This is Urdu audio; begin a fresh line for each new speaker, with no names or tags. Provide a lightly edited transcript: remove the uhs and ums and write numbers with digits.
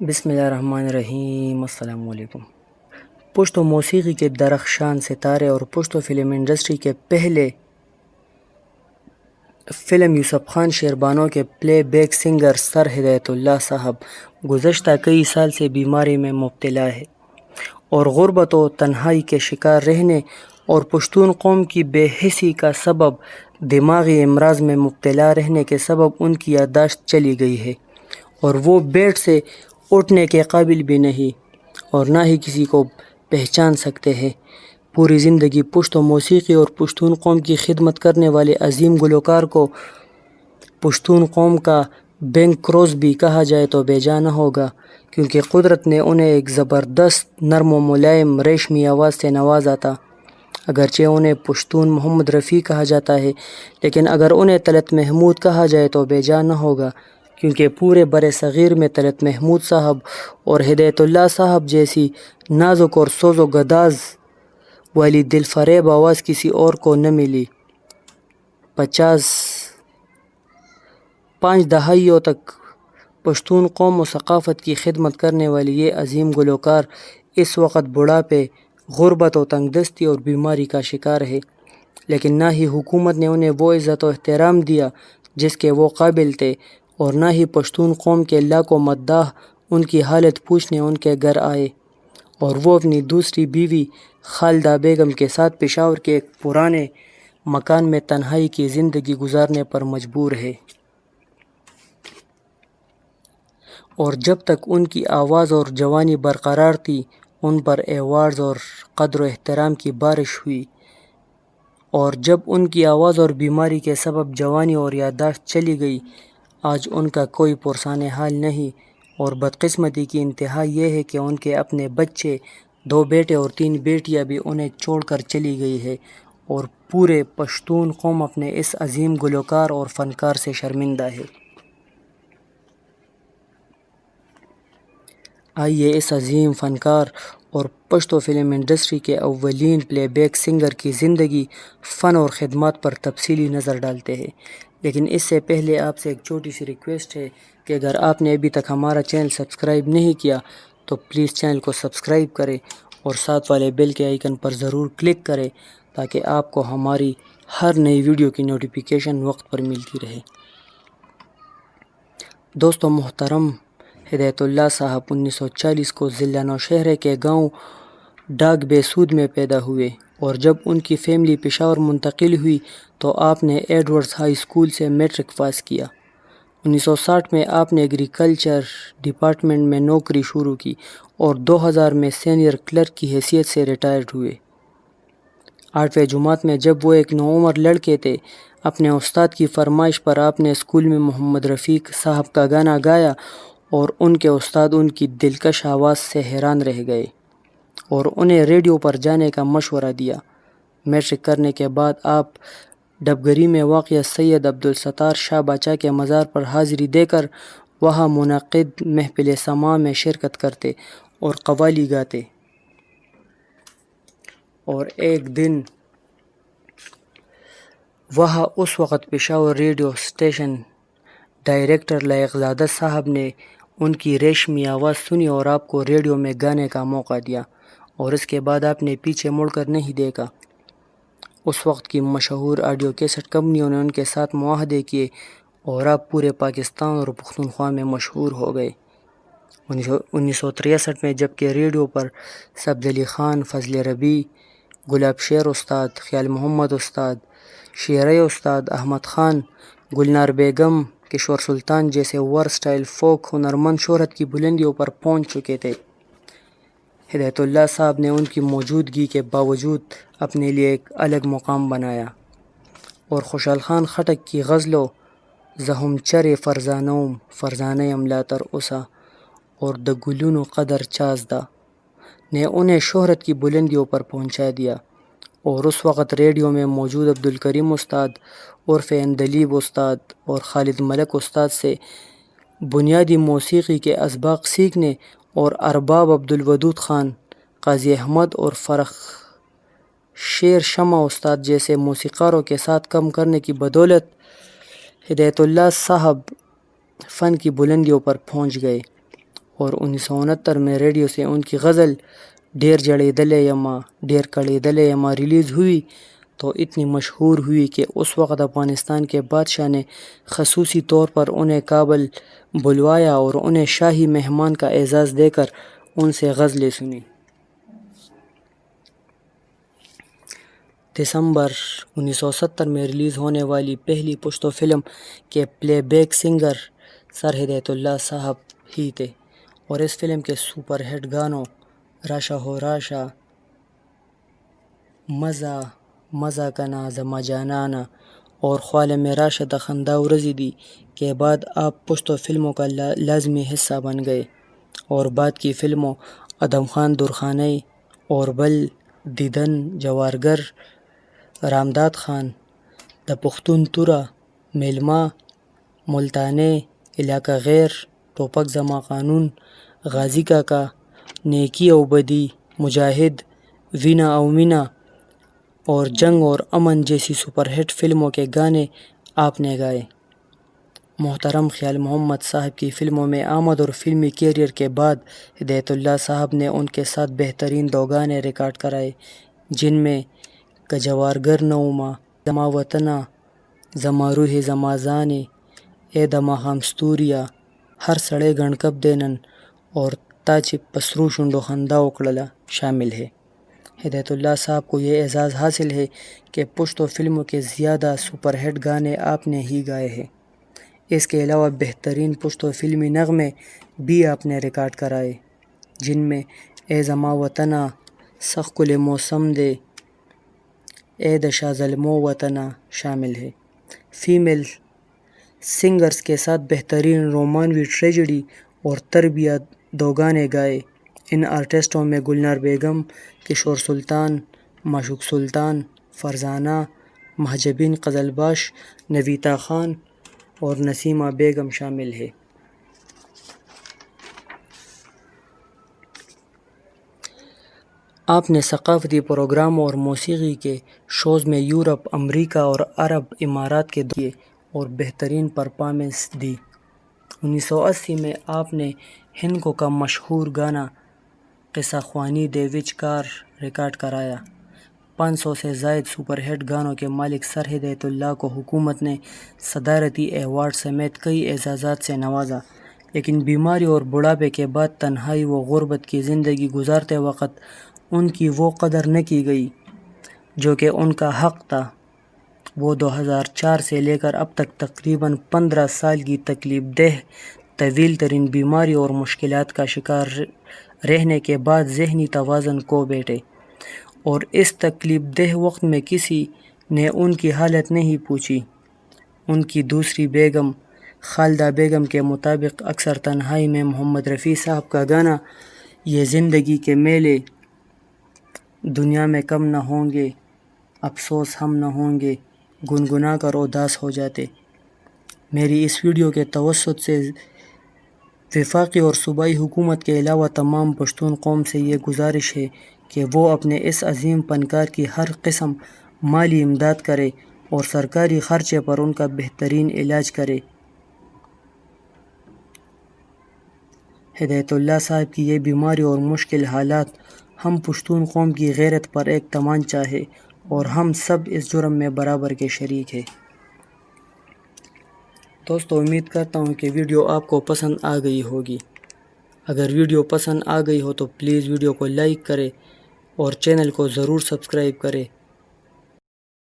بسم اللہ الرحمن الرحیم۔ السلام علیکم۔ پشتو موسیقی کے درخشان ستارے اور پشتو فلم انڈسٹری کے پہلے فلم یوسف خان شیربانو کے پلے بیک سنگر سر ہدایت اللہ صاحب گزشتہ کئی سال سے بیماری میں مبتلا ہے اور غربت و تنہائی کے شکار رہنے اور پشتون قوم کی بے حسی کا سبب دماغی امراض میں مبتلا رہنے کے سبب ان کی یادداشت چلی گئی ہے اور وہ بیڈ سے اٹھنے کے قابل بھی نہیں اور نہ ہی کسی کو پہچان سکتے ہیں۔ پوری زندگی پشتو موسیقی اور پشتون قوم کی خدمت کرنے والے عظیم گلوکار کو پشتون قوم کا بینک کروز بھی کہا جائے تو بے جا نہ ہوگا، کیونکہ قدرت نے انہیں ایک زبردست نرم و ملائم ریشمی آواز سے نوازا تھا۔ اگرچہ انہیں پشتون محمد رفیع کہا جاتا ہے، لیکن اگر انہیں طلعت محمود کہا جائے تو بے جا نہ ہوگا، کیونکہ پورے بر صغیر میں طلعت محمود صاحب اور ہدایت اللہ صاحب جیسی نازک اور سوز و گداز والی دل فریب آواز کسی اور کو نہ ملی۔ 5 دہائیوں تک پشتون قوم و ثقافت کی خدمت کرنے والی یہ عظیم گلوکار اس وقت بڑھاپے، غربت و تنگ دستی اور بیماری کا شکار ہے، لیکن نہ ہی حکومت نے انہیں وہ عزت و احترام دیا جس کے وہ قابل تھے، اور نہ ہی پشتون قوم کے لاکھوں مداح ان کی حالت پوچھنے ان کے گھر آئے، اور وہ اپنی دوسری بیوی خالدہ بیگم کے ساتھ پشاور کے ایک پرانے مکان میں تنہائی کی زندگی گزارنے پر مجبور ہے۔ اور جب تک ان کی آواز اور جوانی برقرار تھی، ان پر ایوارڈز اور قدر و احترام کی بارش ہوئی، اور جب ان کی آواز اور بیماری کے سبب جوانی اور یادداشت چلی گئی، آج ان کا کوئی پرسان حال نہیں، اور بدقسمتی کی انتہا یہ ہے کہ ان کے اپنے بچے، 2 بیٹے اور 3 بیٹیاں بھی انہیں چھوڑ کر چلی گئی ہے، اور پورے پشتون قوم اپنے اس عظیم گلوکار اور فنکار سے شرمندہ ہے۔ آئیے اس عظیم فنکار اور پشتو فلم انڈسٹری کے اولین پلے بیک سنگر کی زندگی، فن اور خدمات پر تفصیلی نظر ڈالتے ہیں، لیکن اس سے پہلے آپ سے ایک چھوٹی سی ریکویسٹ ہے کہ اگر آپ نے ابھی تک ہمارا چینل سبسکرائب نہیں کیا تو پلیز چینل کو سبسکرائب کریں اور ساتھ والے بیل کے آئیکن پر ضرور کلک کریں تاکہ آپ کو ہماری ہر نئی ویڈیو کی نوٹیفیکیشن وقت پر ملتی رہے۔ دوستو محترم، ہدایت اللہ صاحب 1940 کو ضلع نوشہرہ کے گاؤں ڈاگ بے سود میں پیدا ہوئے، اور جب ان کی فیملی پشاور منتقل ہوئی تو آپ نے ایڈورڈز ہائی اسکول سے میٹرک پاس کیا۔ 1960 میں آپ نے ایگریکلچر ڈپارٹمنٹ میں نوکری شروع کی اور 2000 میں سینئر کلرک کی حیثیت سے ریٹائرڈ ہوئے۔ 8ویں جماعت میں جب وہ ایک نوعمر لڑکے تھے، اپنے استاد کی فرمائش پر آپ نے اسکول میں محمد رفیع صاحب کا گانا گایا اور ان کے استاد ان کی دلکش آواز سے حیران رہ گئے اور انہیں ریڈیو پر جانے کا مشورہ دیا۔ میٹرک کرنے کے بعد آپ ڈبگری میں واقع سید عبدالستار شاہ باچا کے مزار پر حاضری دے کر وہاں منعقد محفل سماع میں شرکت کرتے اور قوالی گاتے، اور ایک دن وہاں اس وقت پشاور ریڈیو اسٹیشن ڈائریکٹر لائق زادہ صاحب نے ان کی ریشمی آواز سنی اور آپ کو ریڈیو میں گانے کا موقع دیا، اور اس کے بعد آپ نے پیچھے مڑ کر نہیں دیکھا۔ اس وقت کی مشہور آڈیو کیسٹ کمپنیوں نے ان کے ساتھ معاہدے کیے اور آپ پورے پاکستان اور پختونخوا میں مشہور ہو گئے۔ 1963 میں جبکہ ریڈیو پر سبز علی خان، فضل ربیع، گلاب شیر استاد، خیال محمد استاد، شیرے استاد، احمد خان، گلنار بیگم، کشور سلطان جیسے ورسٹائل فوک ہنرمند شہرت کی بلندیوں پر پہنچ چکے تھے، ہدایت اللہ صاحب نے ان کی موجودگی کے باوجود اپنے لیے ایک الگ مقام بنایا، اور خوشحال خان خٹک کی غزلوں زہم چرے فرزانوم فرزانہ املاتر اسا اور د گلونو قدر چازدہ نے انہیں شہرت کی بلندیوں پر پہنچا دیا، اور اس وقت ریڈیو میں موجود عبدالکریم استاد عرف عندلیب استاد اور خالد ملک استاد سے بنیادی موسیقی کے اسباق سیکھنے اور ارباب عبدالودود خان، قاضی احمد اور فرخ شیر شمع استاد جیسے موسیقاروں کے ساتھ کام کرنے کی بدولت ہدایت اللہ صاحب فن کی بلندیوں پر پہنچ گئے، اور 1969 میں ریڈیو سے ان کی غزل ڈیر جڑیدلے یما ڈیر کڑیدلے یما ریلیز ہوئی تو اتنی مشہور ہوئی کہ اس وقت افغانستان کے بادشاہ نے خصوصی طور پر انہیں کابل بلوایا اور انہیں شاہی مہمان کا اعزاز دے کر ان سے غزلیں سنی۔ دسمبر 1970 میں ریلیز ہونے والی پہلی پشتو فلم کے پلے بیک سنگر سر ہدایت اللہ صاحب ہی تھے، اور اس فلم کے سپر ہٹ گانوں راشا ہو راشا، مزہ مزہ کنا زما جانانا اور خوال میں راشا دخندہ ورزی دی کے بعد آپ پشتو فلموں کا لازمی حصہ بن گئے، اور بعد کی فلموں ادم خان درخانی اور بل دیدن جوارگر رامداد خان د پختون تورا میلما ملتانے علاقہ غیر ٹوپک زما قانون غازی کاکا نیکی او بدی مجاہد وینا او مینا اور جنگ اور امن جیسی سپر ہٹ فلموں کے گانے آپ نے گائے۔ محترم خیال محمد صاحب کی فلموں میں آمد اور فلمی کیریئر کے بعد ہدایت اللہ صاحب نے ان کے ساتھ بہترین دو گانے ریکارڈ کرائے، جن میں کجوارگر نوما زما وطنہ زما روح زما زانے اے دما خامستوریا ہر سڑے گنڈکب دینن اور تاچ پسرو شنڈو خندہ اکڑلا شامل ہے۔ ہدایت اللہ صاحب کو یہ اعزاز حاصل ہے کہ پشتو فلموں کے زیادہ سپر ہٹ گانے آپ نے ہی گائے ہیں۔ اس کے علاوہ بہترین پشتو فلمی نغمے بھی آپ نے ریکارڈ کرائے، جن میں اے زما وطنہ سخ کل موسم دے اے دشا ظلمو وطنہ شامل ہے۔ فیمیل سنگرز کے ساتھ بہترین رومانوی ٹریجڈی اور تربیت دو گانے گائے۔ ان آرٹسٹوں میں گلنار بیگم، کشور سلطان، معشوق سلطان، فرزانہ، مہجبین قزلباش، نویتا خان اور نسیمہ بیگم شامل ہے۔ آپ نے ثقافتی پروگراموں اور موسیقی کے شوز میں یورپ، امریکہ اور عرب امارات کے دیے اور بہترین پرفارمنس دی۔ 1980 میں آپ نے ہندکو کا مشہور گانا قصہ خوانی دے وچ کار ریکارڈ کرایا۔ 500 سے زائد سپر ہٹ گانوں کے مالک سر ہدایت اللہ کو حکومت نے صدارتی ایوارڈ سمیت کئی اعزازات سے نوازا، لیکن بیماری اور بڑھاپے کے بعد تنہائی و غربت کی زندگی گزارتے وقت ان کی وہ قدر نہ کی گئی جو کہ ان کا حق تھا۔ وہ 2004 سے لے کر اب تک تقریباً 15 سال کی تکلیف دہ طویل ترین بیماری اور مشکلات کا شکار رہنے کے بعد ذہنی توازن کو بیٹھے، اور اس تکلیف دہ وقت میں کسی نے ان کی حالت نہیں پوچھی۔ ان کی دوسری بیگم خالدہ بیگم کے مطابق اکثر تنہائی میں محمد رفیع صاحب کا گانا یہ زندگی کے میلے دنیا میں کم نہ ہوں گے افسوس ہم نہ ہوں گے گنگنا کر اداس ہو جاتے۔ میری اس ویڈیو کے توسط سے وفاقی اور صوبائی حکومت کے علاوہ تمام پشتون قوم سے یہ گزارش ہے کہ وہ اپنے اس عظیم فنکار کی ہر قسم مالی امداد کرے اور سرکاری خرچے پر ان کا بہترین علاج کرے۔ ہدایت اللہ صاحب کی یہ بیماری اور مشکل حالات ہم پشتون قوم کی غیرت پر ایک تمانچہ ہے، اور ہم سب اس جرم میں برابر کے شریک ہیں۔ دوستو، امید کرتا ہوں کہ ویڈیو آپ کو پسند آ گئی ہوگی۔ اگر ویڈیو پسند آ گئی ہو تو پلیز ویڈیو کو لائک کریں اور چینل کو ضرور سبسکرائب کریں۔